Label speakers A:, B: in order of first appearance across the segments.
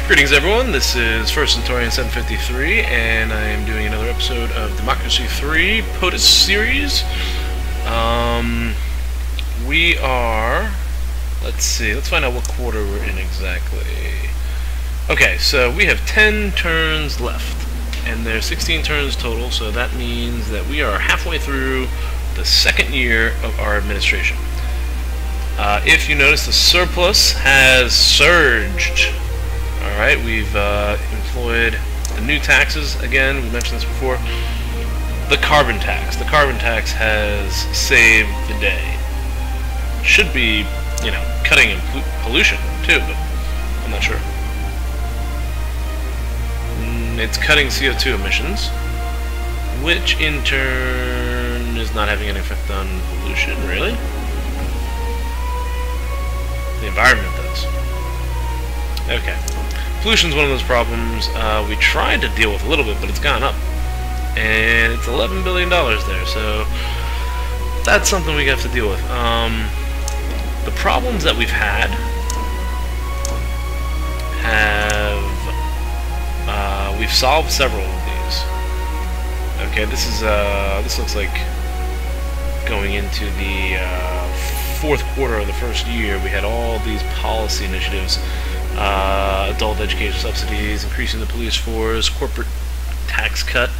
A: Greetings everyone, this is First Centurion 753, and I am doing another episode of Democracy 3 POTUS series. We are, let's find out what quarter we're in exactly. Okay, so we have 10 turns left, and there's 16 turns total, so that means that we are halfway through the second year of our administration. If you notice, the surplus has surged. Alright, we've employed the new taxes again. We mentioned this before. The carbon tax. The carbon tax has saved the day. Should be, you know, cutting in pollution too, but I'm not sure. It's cutting CO2 emissions, which in turn is not having an effect on pollution, really. The environment does. Okay. Pollution's one of those problems we tried to deal with a little bit, but it's gone up. And it's $11 billion there, so that's something we have to deal with. The problems that we've had we've solved several of these. Okay, this looks like going into the fourth quarter of the first year. We had all these policy initiatives. Adult education subsidies, increasing the police force, corporate tax cut,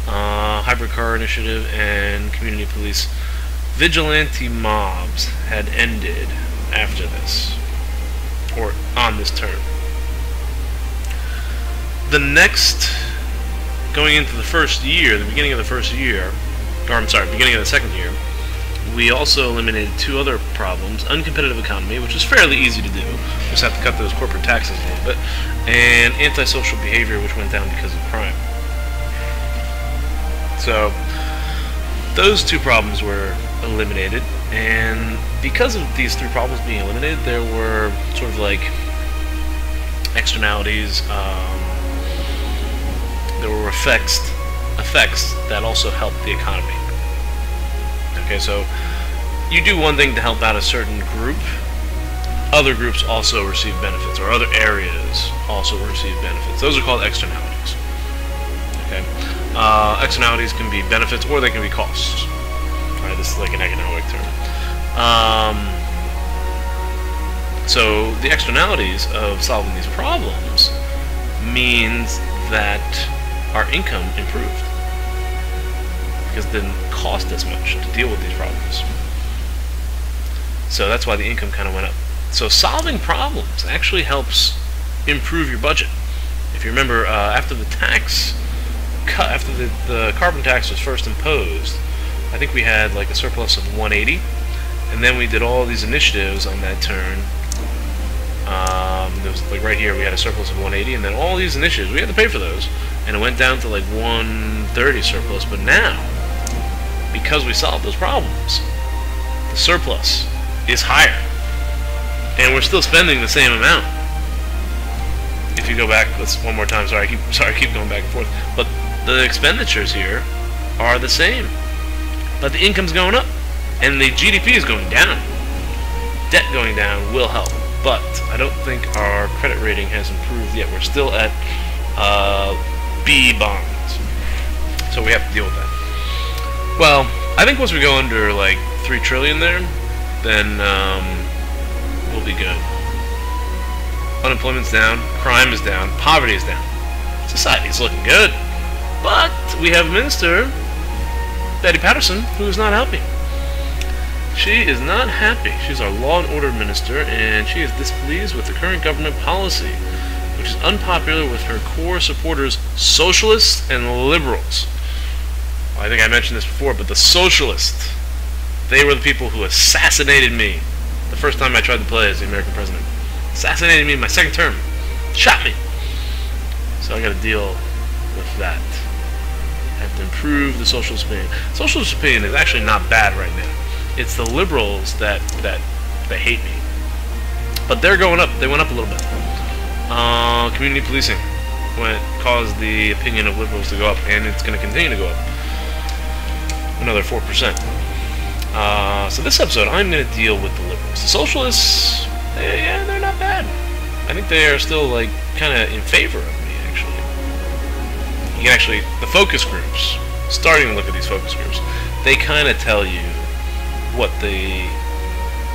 A: hybrid car initiative, and community police. Vigilante mobs had ended after this, or on this term. The next, going into the first year, the beginning of the first year, or I'm sorry, beginning of the second year, we also eliminated two other problems: uncompetitive economy, which is fairly easy to do, just have to cut those corporate taxes a little bit, and antisocial behavior, which went down because of crime. So those two problems were eliminated, and because of these three problems being eliminated, there were sort of like externalities, there were effects that also helped the economy. Okay, so you do one thing to help out a certain group, other groups also receive benefits, or other areas also receive benefits. Those are called externalities. Okay, externalities can be benefits or they can be costs. All right, this is like an economic term. So the externalities of solving these problems means that our income improved, because it didn't cost as much to deal with these problems. So that's why the income kind of went up. So solving problems actually helps improve your budget. If you remember, after the tax cut, after the carbon tax was first imposed, I think we had like a surplus of 180, and then we did all these initiatives on that turn. There was, like right here, we had a surplus of 180, and then all these initiatives, we had to pay for those, and it went down to like 130 surplus. But now, because we solved those problems, the surplus is higher, and we're still spending the same amount. If you go back, let's one more time. Sorry, I keep going back and forth. But the expenditures here are the same, but the income's going up, and the GDP is going down. Debt going down will help, but I don't think our credit rating has improved yet. We're still at B bonds, so we have to deal with that. Well, I think once we go under like 3 trillion there, then we'll be good. Unemployment's down, crime is down, poverty is down. Society's looking good. But we have Minister Betty Patterson, who is not helping. She is not happy. She's our law and order minister, and she is displeased with the current government policy, which is unpopular with her core supporters, socialists and liberals. I think I mentioned this before, but the socialists, they were the people who assassinated me the first time I tried to play as the American president. Assassinated me in my second term. Shot me. So I got to deal with that. I have to improve the socialist opinion. Socialist opinion is actually not bad right now. It's the liberals that hate me. But they're going up. They went up a little bit. Community policing caused the opinion of liberals to go up, and it's going to continue to go up. Another 4%. So this episode, I'm going to deal with the liberals. The socialists, yeah, they're not bad. I think they are still like kind of in favor of me. Actually, you can actually the focus groups. Starting to look at these focus groups, they kind of tell you what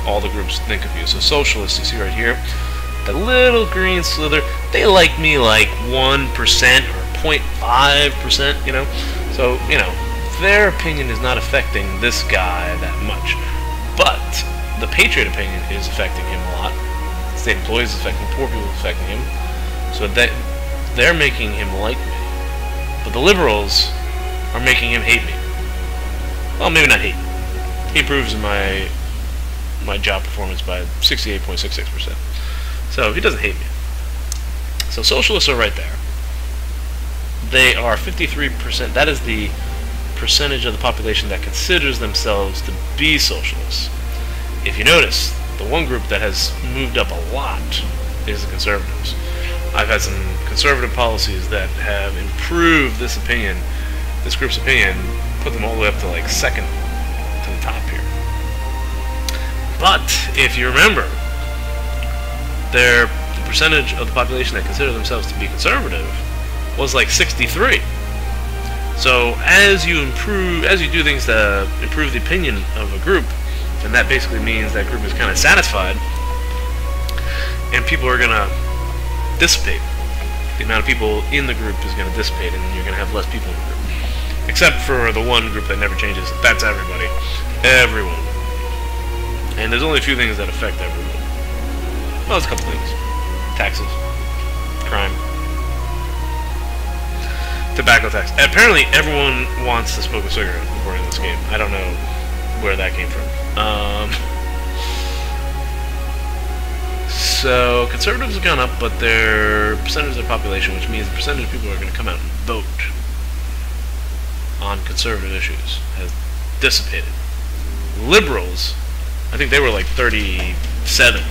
A: all the groups think of you. So socialists, you see right here, the little green slither, they like me like 1% or 0.5%, you know. So, you know, their opinion is not affecting this guy that much. But the Patriot opinion is affecting him a lot. State employees is affecting him, poor people is affecting him. So they're making him like me. But the liberals are making him hate me. Well, maybe not hate. He improves my job performance by 68.66%. So he doesn't hate me. So socialists are right there. They are 53%. That is the percentage of the population that considers themselves to be socialists. If you notice, the one group that has moved up a lot is the conservatives. I've had some conservative policies that have improved this opinion, this group's opinion, put them all the way up to like second to the top here. But if you remember, the percentage of the population that consider themselves to be conservative was like 63. So as you do things to improve the opinion of a group, then that basically means that group is kind of satisfied, and people are gonna dissipate. The amount of people in the group is gonna dissipate, and you're gonna have less people in the group. Except for the one group that never changes. That's everybody. Everyone. And there's only a few things that affect everyone. Well, there's a couple things. Taxes. Crime. Tobacco tax. Apparently everyone wants to smoke a cigarette according to this game. I don't know where that came from. So conservatives have gone up, but their percentage of the population, which means the percentage of people who are going to come out and vote on conservative issues, has dissipated. Liberals, I think they were like 37.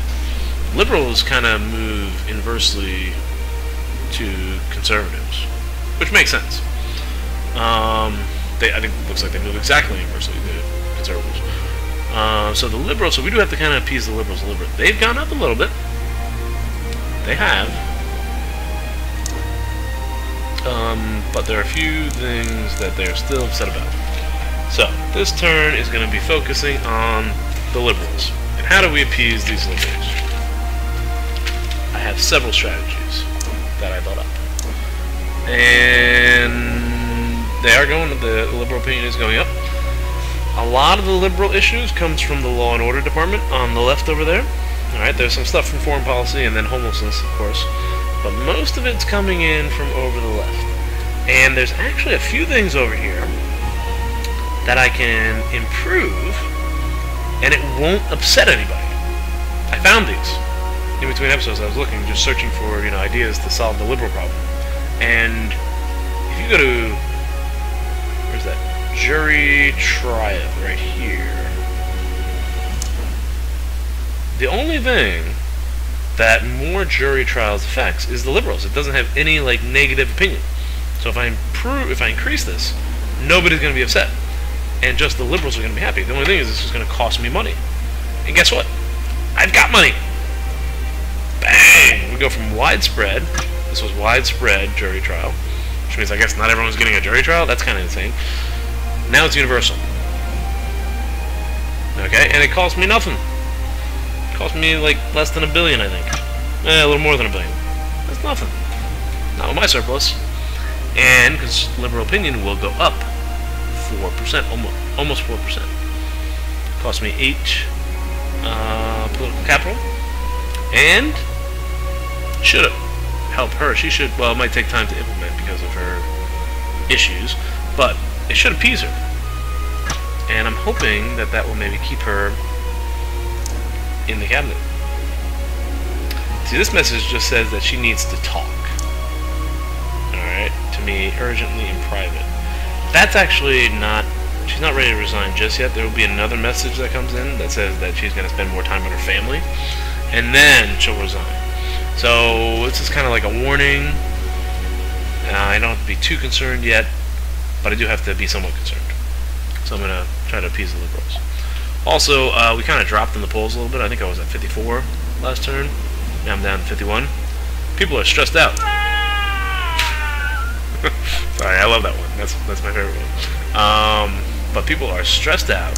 A: Liberals kind of move inversely to conservatives, which makes sense. I think it looks like they move exactly inversely to conservatives. So the liberals, so we do have to kind of appease the liberals a little bit. They've gone up a little bit. They have. But there are a few things that they're still upset about. So, this turn is going to be focusing on the liberals. And how do we appease these liberals? I have several strategies that I thought up. And they are going, the liberal opinion is going up. A lot of the liberal issues comes from the Law and Order Department on the left over there. Alright, there's some stuff from foreign policy and then homelessness, of course. But most of it's coming in from over the left. And there's actually a few things over here that I can improve, and it won't upset anybody. I found these. In between episodes, I was looking, just searching for, ideas to solve the liberal problem. And if you go to, where's that? Jury trial right here. The only thing that more jury trials affects is the liberals. It doesn't have any negative opinion. So if I increase this, nobody's going to be upset, and just the liberals are going to be happy. The only thing is this is going to cost me money, and guess what? I've got money. Bang! We go from widespread. This was widespread jury trial, which means I guess not everyone's getting a jury trial. That's kind of insane. Now it's universal. Okay, and it cost me nothing. It cost me less than $1 billion, I think. A little more than $1 billion. That's nothing. Not with my surplus. And because liberal opinion will go up 4%, almost 4%. Cost me 8 political capital, and should help her. She should. Well, it might take time to implement because of her issues, but it should appease her. And I'm hoping that that will maybe keep her in the cabinet. See, this message just says that she needs to talk. Alright, to me, urgently in private. That's actually not, she's not ready to resign just yet. There will be another message that comes in that says that she's going to spend more time with her family, and then she'll resign. So, this is kind of like a warning. I don't have to be too concerned yet, but I do have to be somewhat concerned. So I'm going to try to appease the liberals. Also, we kind of dropped in the polls a little bit. I think I was at 54 last turn. Now I'm down to 51. People are stressed out. Sorry, I love that one. That's my favorite one. But people are stressed out.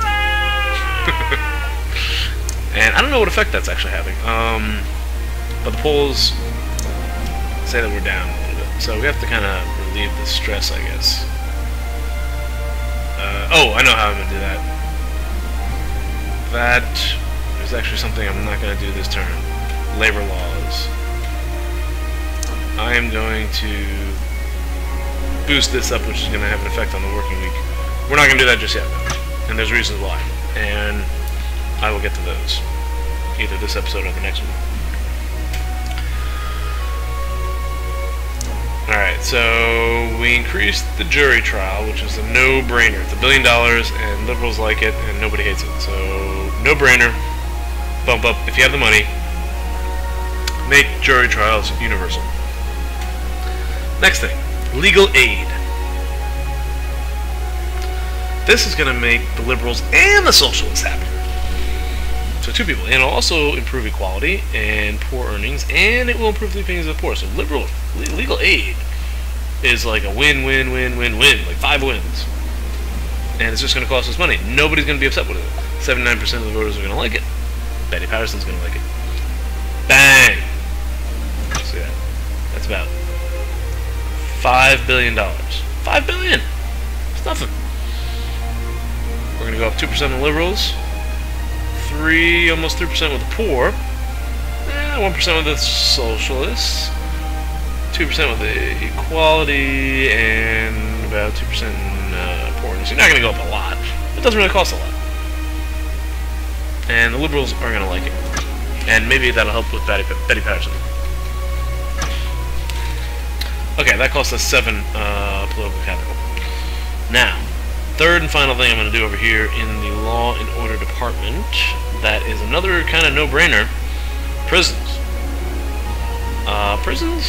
A: And I don't know what effect that's actually having. But the polls say that we're down a little bit. So we have to kind of relieve the stress, I guess. Oh, I know how I'm going to do that. That is actually something I'm not going to do this turn. Labor laws. I am going to boost this up, which is going to have an effect on the working week. We're not going to do that just yet, though. And there's reasons why. And I will get to those. Either this episode or the next one. Alright, so we increased the jury trial, which is a no-brainer. It's $1 billion, and liberals like it, and nobody hates it. So, no-brainer. Bump up. If you have the money, make jury trials universal. Next thing, legal aid. This is going to make the liberals and the socialists happy. So two people. And it'll also improve equality and poor earnings, and it will improve the opinions of the poor. So legal aid is like a win-win-win-win-win, like 5 wins. And it's just going to cost us money. Nobody's going to be upset with it. 79% of the voters are going to like it. Betty Patterson's going to like it. Bang! See that? That's about $5 billion. $5 billion! It's nothing. We're going to go up 2% on the liberals. Almost 3% with the poor. 1% with the socialists. 2% with the equality, and about 2% in poor. So you're not going to go up a lot. It doesn't really cost a lot. And the liberals are going to like it. And maybe that'll help with Betty Patterson. Okay, that cost us 7 political capital. Now, third and final thing I'm going to do over here in the Law and Order Department, that is another kind of no-brainer, prisons. Prisons,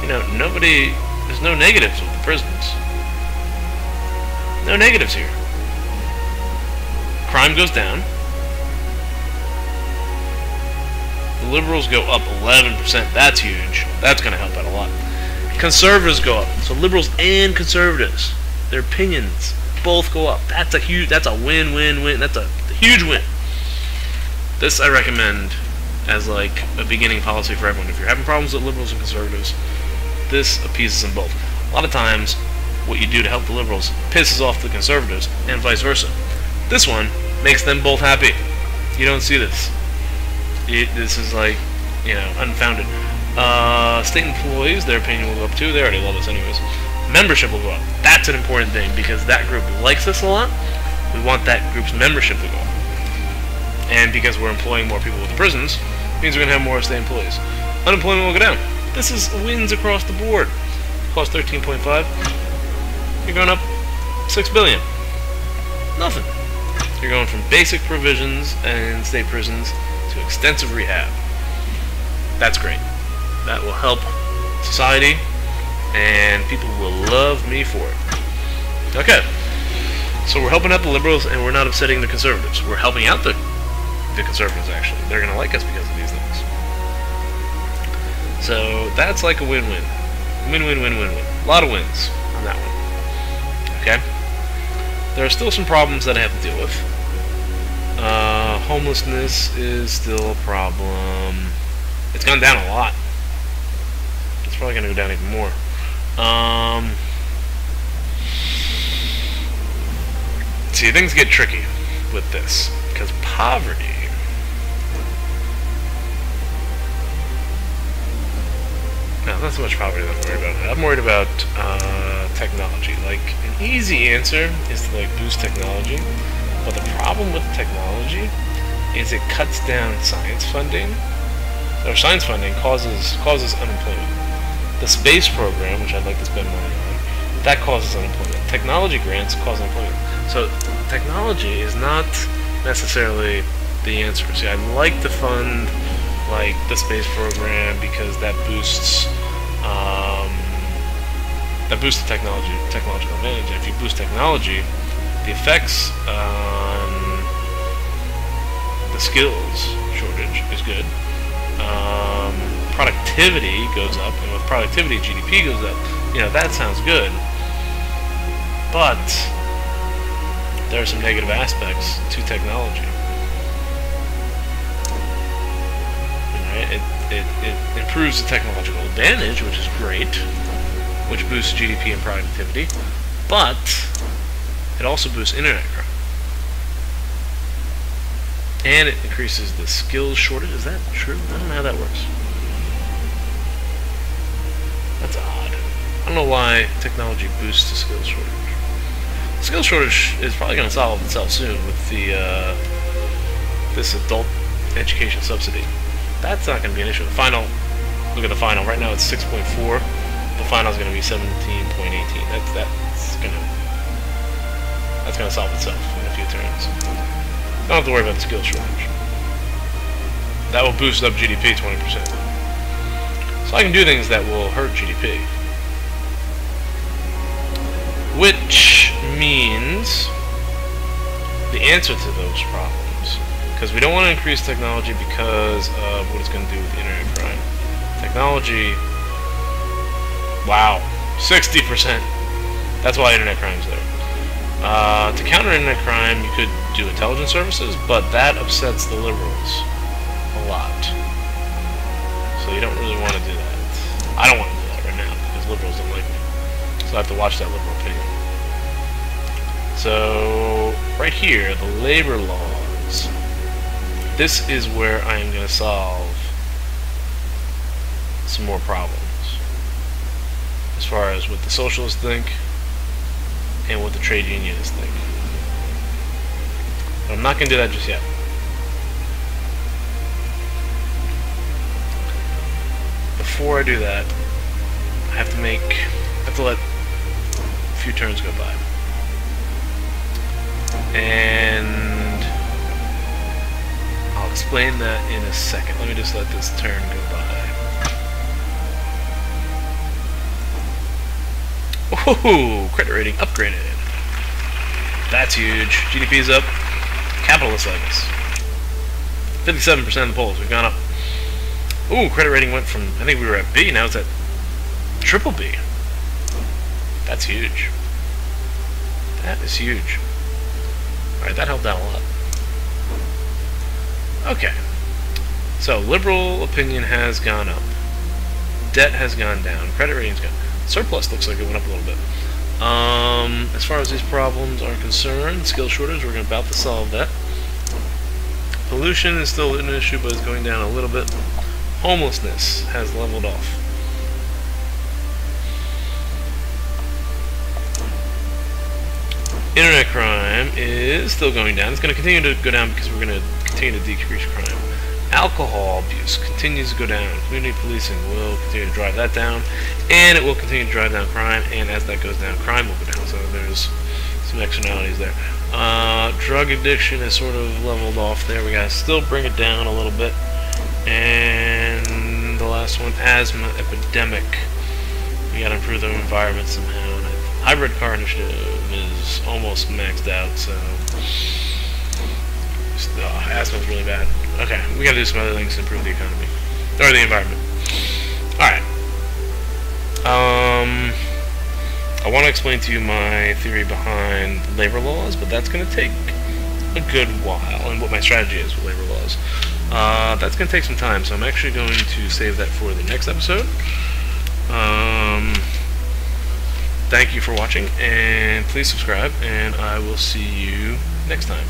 A: you know, there's no negatives with the prisons. No negatives here. Crime goes down. The liberals go up 11%. That's huge. That's going to help out a lot. Conservatives go up. So liberals and conservatives, their opinions both go up. That's a win-win-win. That's a huge win. This I recommend as like a beginning policy for everyone. If you're having problems with liberals and conservatives, this appeases them both. A lot of times, what you do to help the liberals pisses off the conservatives, and vice versa. This one makes them both happy. You don't see this. This is like, you know, unfounded. State employees, their opinion will go up too. They already love us anyways. Membership will go up. That's an important thing because that group likes us a lot. We want that group's membership to go up. And because we're employing more people with the prisons, it means we're going to have more state employees. Unemployment will go down. This is wins across the board. Cost 13.5. You're going up $6 billion. Nothing. You're going from basic provisions and state prisons to extensive rehab. That's great. That will help society, and people will love me for it. Okay. So we're helping out the liberals, and we're not upsetting the conservatives. We're helping out the conservatives, actually. They're going to like us because of these things. So that's like a win-win. Win-win-win-win-win. A lot of wins on that one. Okay? There are still some problems that I have to deal with. Homelessness is still a problem. It's gone down a lot. It's probably going to go down even more. See, things get tricky with this, because poverty... No, not so much poverty that I'm worried about. I'm worried about technology. Like, an easy answer is to like boost technology, but the problem with technology is it cuts down science funding. Or science funding causes unemployment. The space program, which I'd like to spend money on, that causes unemployment. Technology grants cause unemployment. So technology is not necessarily the answer. See, I'd like to fund like the space program because that boosts the technological advantage. And if you boost technology, the effects on the skills shortage is good. productivity goes up, and with productivity, GDP goes up. You know, that sounds good. But there are some negative aspects to technology. Right? It improves the technological advantage, which is great, which boosts GDP and productivity, but it also boosts internet crime. And it increases the skills shortage. Is that true? I don't know how that works. That's odd. I don't know why technology boosts the skills shortage. The skills shortage is probably going to solve itself soon with the this adult education subsidy. That's not going to be an issue. The final, look at the final. Right now it's 6.4. The final is going to be 17.18. That's going to solve itself in a few turns. Don't have to worry about the skills shortage. That will boost up GDP 20%. So I can do things that will hurt GDP. Which means the answer to those problems, because we don't want to increase technology because of what it's going to do with the internet crime. Technology, wow, 60%. That's why internet crime is there. To counter internet crime, you could do intelligence services, but that upsets the liberals a lot. So you don't really want to do that. I don't want to do that right now because liberals don't like me. So I have to watch that liberal opinion. So right here, the labor laws. This is where I am going to solve some more problems as far as what the socialists think and what the trade unionists think. But I'm not going to do that just yet. Before I do that, I have to let a few turns go by. And I'll explain that in a second. Let me just let this turn go by. Woohoo! Credit rating upgraded. That's huge. GDP's up. Capitalists like us. 57% of the polls. We've gone up. Ooh, credit rating went from, I think we were at B, now it's at triple B. That's huge. That is huge. Alright, that helped out a lot. Okay. So, liberal opinion has gone up. Debt has gone down. Credit rating's gone. Surplus looks like it went up a little bit. As far as these problems are concerned, skill shortage, we're about to solve that. Pollution is still an issue, but it's going down a little bit. Homelessness has leveled off. Internet crime is still going down. It's going to continue to go down because we're going to continue to decrease crime. Alcohol abuse continues to go down. Community policing will continue to drive that down, and it will continue to drive down crime, and as that goes down, crime will go down, so there's some externalities there. Drug addiction is sort of leveled off there. We gotta still bring it down a little bit. And the last one, asthma epidemic. We gotta improve the environment somehow. And hybrid car initiative is almost maxed out, so asthma's really bad. Okay, we gotta do some other things to improve the economy. Or the environment. Alright. I want to explain to you my theory behind labor laws, but that's going to take a good while, and what my strategy is with labor laws. That's going to take some time, so I'm actually going to save that for the next episode. Thank you for watching, and please subscribe, and I will see you next time.